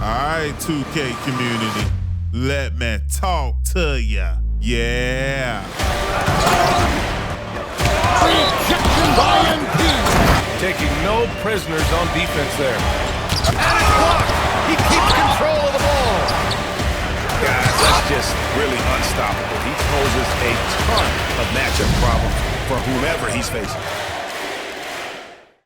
Alright, 2K community, let me talk to ya. Yeah. Rejection by MP. Taking no prisoners on defense there. And it's blocked. He keeps control of the ball. Guys, that's just really unstoppable. He poses a ton of matchup problems for whomever he's facing.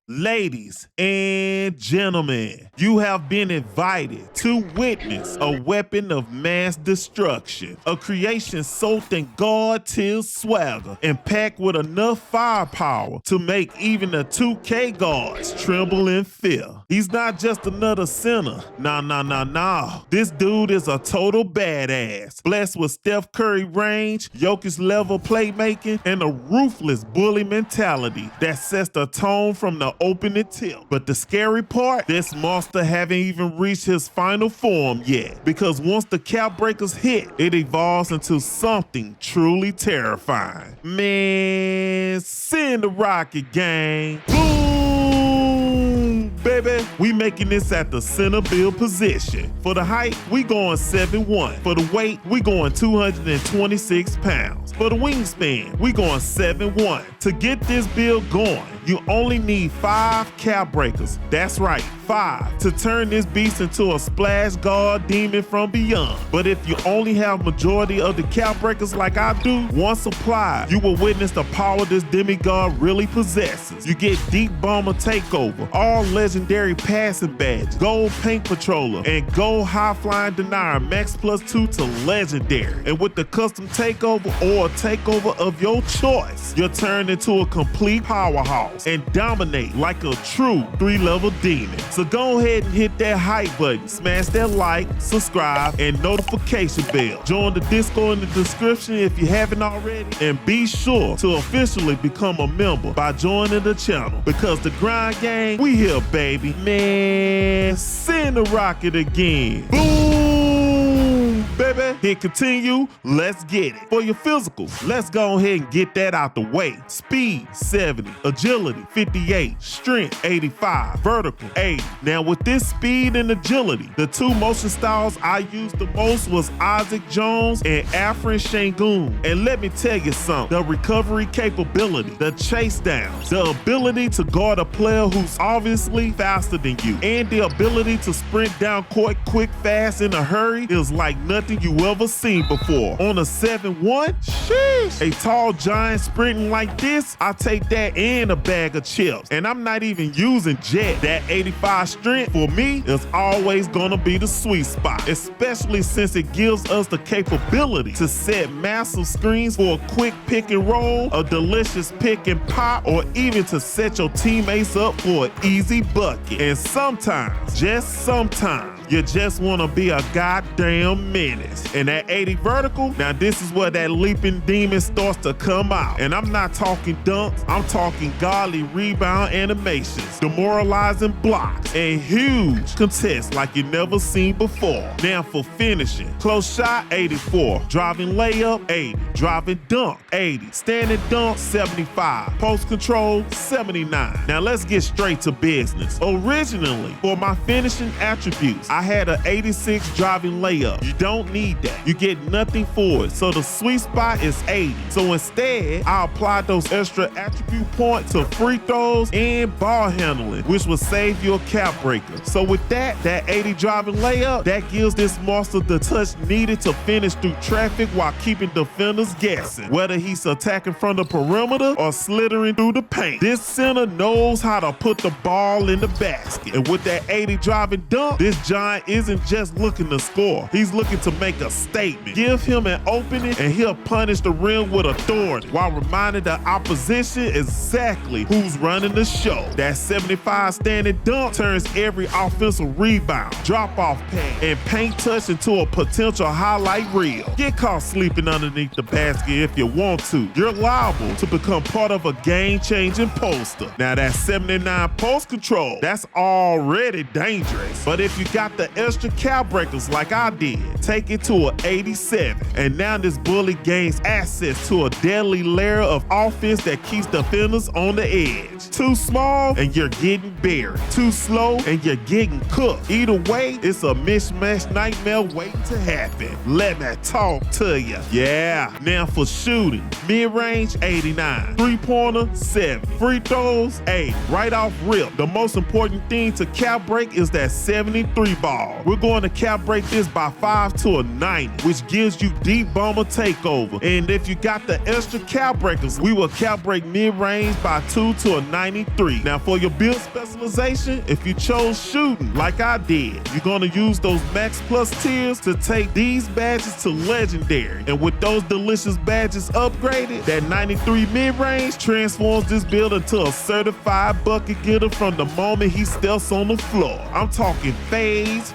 Ladies and gentlemen, you have been invited to witness a weapon of mass destruction, a creation soaked in God-tier swagger and packed with enough firepower to make even the 2K guards tremble in fear. He's not just another sinner. Nah. This dude is a total badass, blessed with Steph Curry range, Jokic level playmaking, and a ruthless bully mentality that sets the tone from the opening tip. But the scary part, this monster haven't even reached his final form yet, because once the cap breakers hit, it evolves into something truly terrifying. Man, send the rocket, gang. Boom, baby. We making this at the center build position. For the height, we going 7'1". For the weight, we going 226 pounds. For the wingspan, we going 7'1". To get this build going, you only need 5 cap breakers. That's right, 5, to turn this beast into a splash guard demon from beyond. But if you only have majority of the cap breakers like I do, once applied, you will witness the power this demigod really possesses. You get deep bomber takeover, all legendary passing badges, gold paint patroller, and gold high flying denier max +2 to legendary. And with the custom takeover or takeover of your choice, you're turned into a complete powerhouse and dominate like a true 3-level demon. So go ahead and hit that hype button, smash that like, subscribe, and notification bell. Join the Discord in the description if you haven't already, and be sure to officially become a member by joining the channel, because the grind gang, we here, baby. Man, send the rocket again. Boom, baby. Hit continue, let's get it. For your physicals, let's go ahead and get that out the way. Speed 70, agility 58, strength 85, vertical 80. Now with this speed and agility, the 2 motion styles I used the most was Isaac Jones and Afrin Şengün. And let me tell you something, the recovery capability, the chase downs, the ability to guard a player who's obviously faster than you, and the ability to sprint down court quick, fast, in a hurry is like nothing you ever seen before. On a 7'1", sheesh, a tall giant sprinting like this, I take that and a bag of chips. And I'm not even using jet. That 85 strength for me is always gonna be the sweet spot, especially since it gives us the capability to set massive screens for a quick pick and roll, a delicious pick and pop, or even to set your teammates up for an easy bucket. And sometimes, just sometimes, you just wanna be a goddamn menace. And that 80 vertical, now this is where that leaping demon starts to come out. And I'm not talking dunks, I'm talking godly rebound animations, demoralizing blocks, and huge contests like you never seen before. Now for finishing, close shot 84, driving layup 80, driving dunk 80, standing dunk 75, post control 79. Now let's get straight to business. Originally, for my finishing attributes, I had an 86 driving layup. You don't need that. You get nothing for it. So the sweet spot is 80. So instead, I applied those extra attribute points to free throws and ball handling, which will save you a cap breaker. So with that 80 driving layup, that gives this monster the touch needed to finish through traffic while keeping defenders guessing, whether he's attacking from the perimeter or slithering through the paint. This center knows how to put the ball in the basket. And with that 80 driving dunk, this giant isn't just looking to score. He's looking to make a statement. Give him an opening and he'll punish the rim with authority while reminding the opposition exactly who's running the show. That 75 standing dunk turns every offensive rebound, drop-off pass, and paint touch into a potential highlight reel. Get caught sleeping underneath the basket if you want to. You're liable to become part of a game-changing poster. Now that 79 post control, that's already dangerous. But if you got got the extra cap breakers like I did, take it to an 87. And now this bully gains access to a deadly layer of offense that keeps defenders on the edge. Too small and you're getting buried. Too slow and you're getting cooked. Either way, it's a mismatch nightmare waiting to happen. Let me talk to you. Yeah, now for shooting. Mid-range, 89. Three-pointer, 7. Free throws, 8. Right off rip. The most important thing to cap break is that 73 ball. We're going to cap break this by 5 to a 90, which gives you deep bomber takeover. And if you got the extra cap breakers, we will cap break mid-range by 2 to a 93. Now for your build specialization, if you chose shooting like I did, you're going to use those max plus tiers to take these badges to legendary. And with those delicious badges upgraded, that 93 mid-range transforms this build into a certified bucket getter from the moment he steps on the floor. I'm talking fades,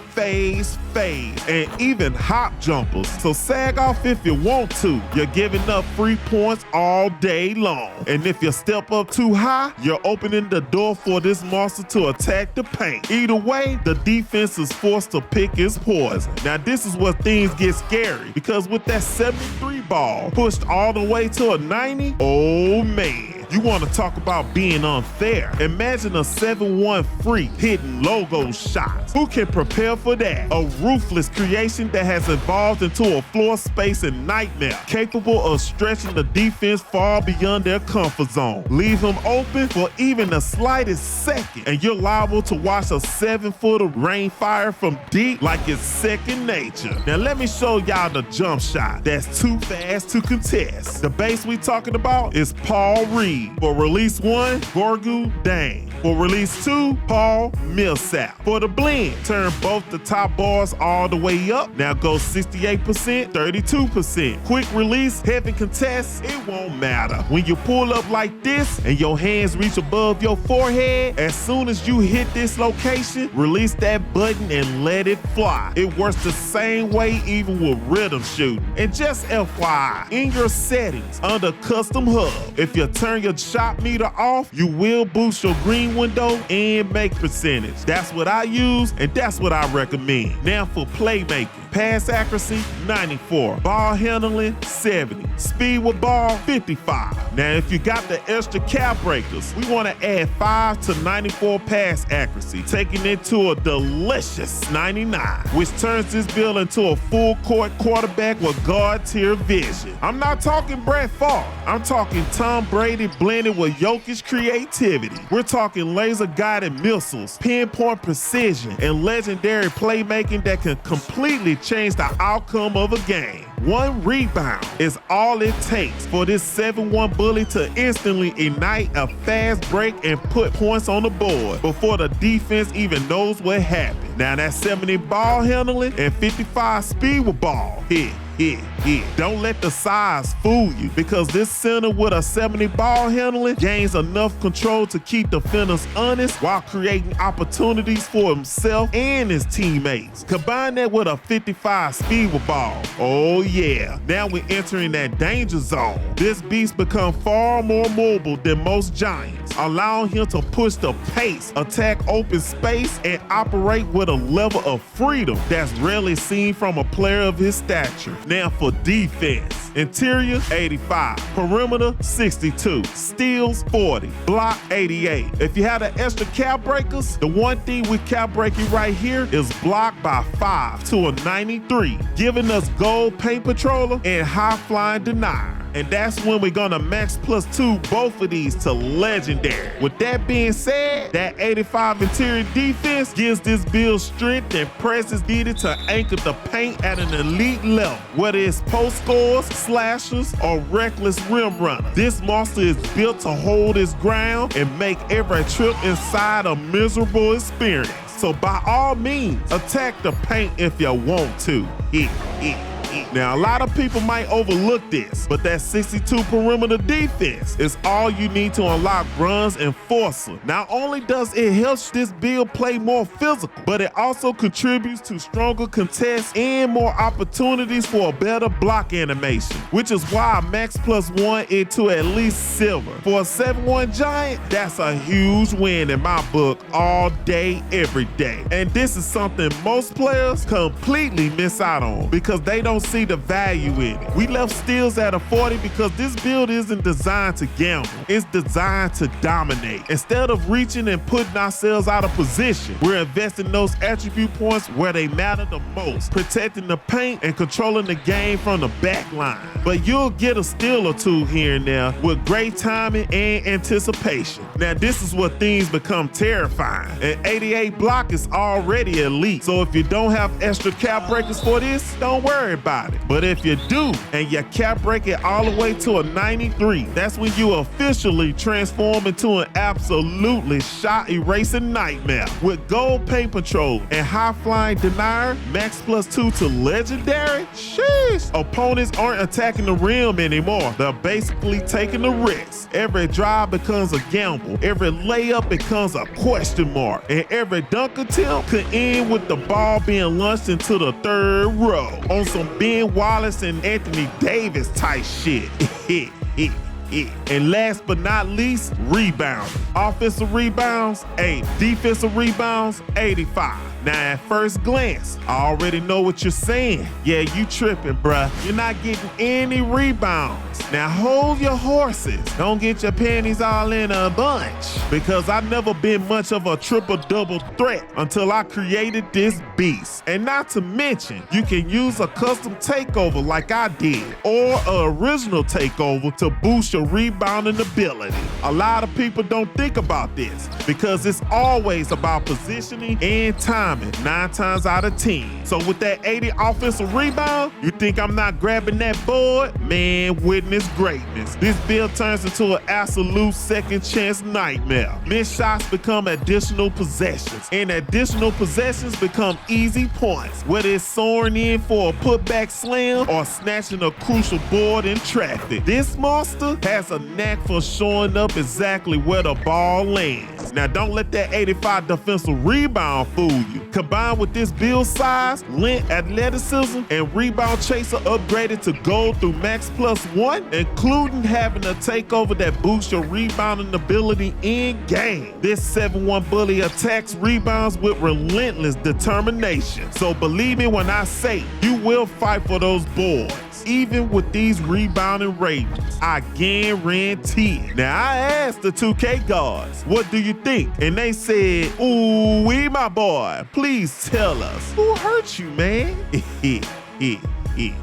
and even hop jumpers. So sag off if you want to. You're giving up free points all day long. And if you step up too high, you're opening the door for this monster to attack the paint. Either way, the defense is forced to pick its poison. Now this is where things get scary, because with that 73 ball pushed all the way to a 90, oh man. You want to talk about being unfair. Imagine a 7-1 freak hitting logo shots. Who can prepare for that? A ruthless creation that has evolved into a floor spacing nightmare, capable of stretching the defense far beyond their comfort zone. Leave him open for even the slightest second, and you're liable to watch a 7-footer rain fire from deep like it's second nature. Now let me show y'all the jump shot that's too fast to contest. The base we talking about is Paul Reed. For release 1, Gorgu Dane. For release 2, Paul Millsap. For the blend, turn both the top bars all the way up. Now go 68%, 32%. Quick release, heavy contest, it won't matter. When you pull up like this and your hands reach above your forehead, as soon as you hit this location, release that button and let it fly. It works the same way even with rhythm shooting. And just FYI, in your settings under custom hub, if you turn your shot meter off, you will boost your green window and make percentage. That's what I use, and that's what I recommend. Now for playmaking. Pass accuracy, 94. Ball handling, 70. Speed with ball, 55. Now if you got the extra cap breakers, we want to add 5 to 94 pass accuracy, taking it to a delicious 99, which turns this build into a full court quarterback with guard tier vision. I'm not talking Brett Favre. I'm talking Tom Brady blended with Jokic creativity. We're talking laser-guided missiles, pinpoint precision, and legendary playmaking that can completely change the outcome of a game. One rebound is all it takes for this 7-1 bully to instantly ignite a fast break and put points on the board before the defense even knows what happened. Now that 70 ball handling and 55 speed with ball hit. Don't let the size fool you, because this center with a 70 ball handling gains enough control to keep defenders honest while creating opportunities for himself and his teammates. Combine that with a 55 speed with ball. Oh yeah, now we're entering that danger zone. This beast becomes far more mobile than most giants, allowing him to push the pace, attack open space, and operate with a level of freedom that's rarely seen from a player of his stature. Now for defense. Interior, 85. Perimeter, 62. Steals, 40. Block, 88. If you have the extra cap breakers, the one thing we cap breaking right here is block by 5 to a 93, giving us gold paint patroller and high flying denier. And that's when we're gonna max +2 both of these to legendary. With that being said, that 85 interior defense gives this build strength and presence needed to anchor the paint at an elite level. Whether it's post scores, slashers, or reckless rim runners, this monster is built to hold its ground and make every trip inside a miserable experience. So by all means, attack the paint if you want to. Now, a lot of people might overlook this, but that 62 perimeter defense is all you need to unlock Bronze Enforcer. Not only does it help this build play more physical, but it also contributes to stronger contests and more opportunities for a better block animation, which is why I max +1 it to at least silver. For a 7-1 giant, that's a huge win in my book all day, every day. And this is something most players completely miss out on because they don't see the value in it. We left steals at a 40 because this build isn't designed to gamble. It's designed to dominate. Instead of reaching and putting ourselves out of position, we're investing those attribute points where they matter the most, protecting the paint and controlling the game from the back line. But you'll get a steal or two here and there with great timing and anticipation. Now this is where things become terrifying. An 88 block is already elite, so if you don't have extra cap breakers for this, don't worry about it. But if you do, and you cap break it all the way to a 93, that's when you officially transform into an absolutely shot erasing nightmare. With gold paint patrol and high flying denier, max +2 to legendary, sheesh. Opponents aren't attacking the rim anymore. They're basically taking the risk. Every drive becomes a gamble. Every layup becomes a question mark. And every dunk attempt could end with the ball being launched into the third row on some Ben Wallace and Anthony Davis type shit. And last but not least, rebound. Offensive rebounds, 8. Defensive rebounds, 85. Now at first glance, I already know what you're saying. Yeah, you tripping, bruh. You're not getting any rebounds. Now hold your horses. Don't get your panties all in a bunch. Because I've never been much of a triple-double threat until I created this beast. And not to mention, you can use a custom takeover like I did, or an original takeover to boost your rebounding ability. A lot of people don't think about this because it's always about positioning and timing 9 times out of 10. So with that 80 offensive rebound, you think I'm not grabbing that board? Man, witness greatness. This build turns into an absolute second chance nightmare. Missed shots become additional possessions, and additional possessions become easy points, whether it's soaring in for a putback slam or snatching a crucial board in traffic. This monster has a knack for showing up exactly where the ball lands. Now don't let that 85 defensive rebound fool you. Combined with this build size, length, athleticism, and rebound chaser upgraded to gold through max +1, including having a takeover that boosts your rebounding ability in game. This 7-1 bully attacks rebounds with relentless determination. So believe me when I say you will fight for those boards. Even with these rebounding ratings, I guarantee it. Now, I asked the 2K guards, what do you think? And they said, ooh, my boy, please tell us, who hurt you, man?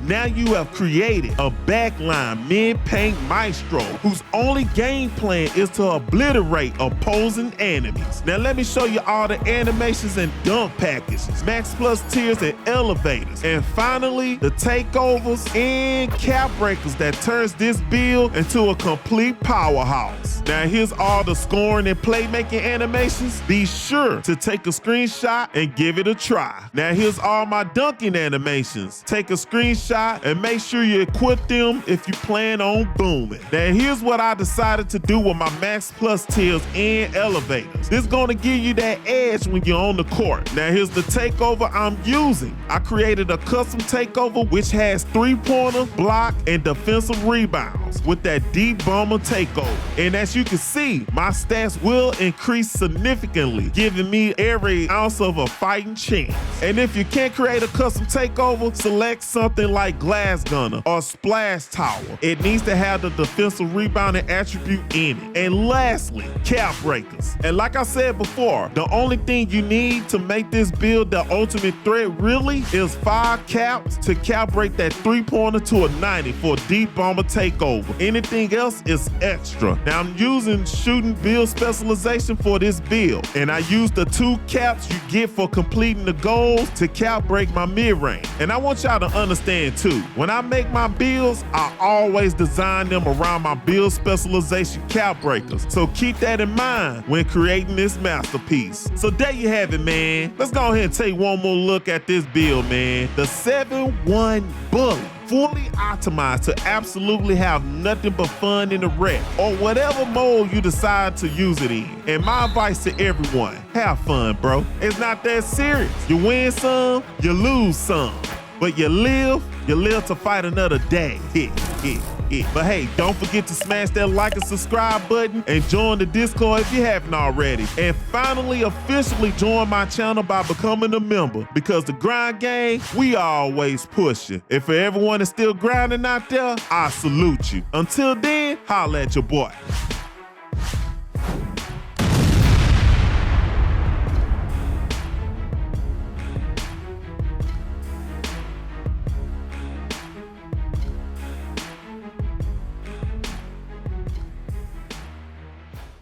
Now you have created a backline mid-paint maestro whose only game plan is to obliterate opposing enemies. Now let me show you all the animations and dunk packages, max plus tiers and elevators, and finally the takeovers and cap breakers that turns this build into a complete powerhouse. Now here's all the scoring and playmaking animations. Be sure to take a screenshot and give it a try. Now here's all my dunking animations. Take a screenshot and make sure you equip them if you plan on booming. Now here's what I decided to do with my max plus tiers and elevators. This is gonna give you that edge when you're on the court. Now here's the takeover I'm using. I created a custom takeover which has 3-pointer, block, and defensive rebounds with that deep bomber takeover. And as you can see, my stats will increase significantly, giving me every ounce of a fighting chance. And if you can't create a custom takeover, select something like Glass Gunner or Splash Tower. It needs to have the defensive rebounding attribute in it. And lastly, cap breakers. And like I said before, the only thing you need to make this build the ultimate threat really is 5 caps to cap break that 3-pointer to a 90 for a deep bomber takeover. over. Anything else is extra. Now I'm using shooting build specialization for this build, and I use the 2 caps you get for completing the goals to cap break my mid-range. And I want y'all to understand too, when I make my builds, I always design them around my build specialization cap breakers. So keep that in mind when creating this masterpiece. So there you have it, man. Let's go ahead and take one more look at this build, man. The 7-1 Bully. Fully optimized to absolutely have nothing but fun in the rec, or whatever mode you decide to use it in. And my advice to everyone, have fun, bro. It's not that serious. You win some, you lose some. But you live to fight another day. But hey, don't forget to smash that like and subscribe button and join the Discord if you haven't already. And finally, officially join my channel by becoming a member, because the grind game, we always pushing. And for everyone that's still grinding out there, I salute you. Until then, holla at your boy.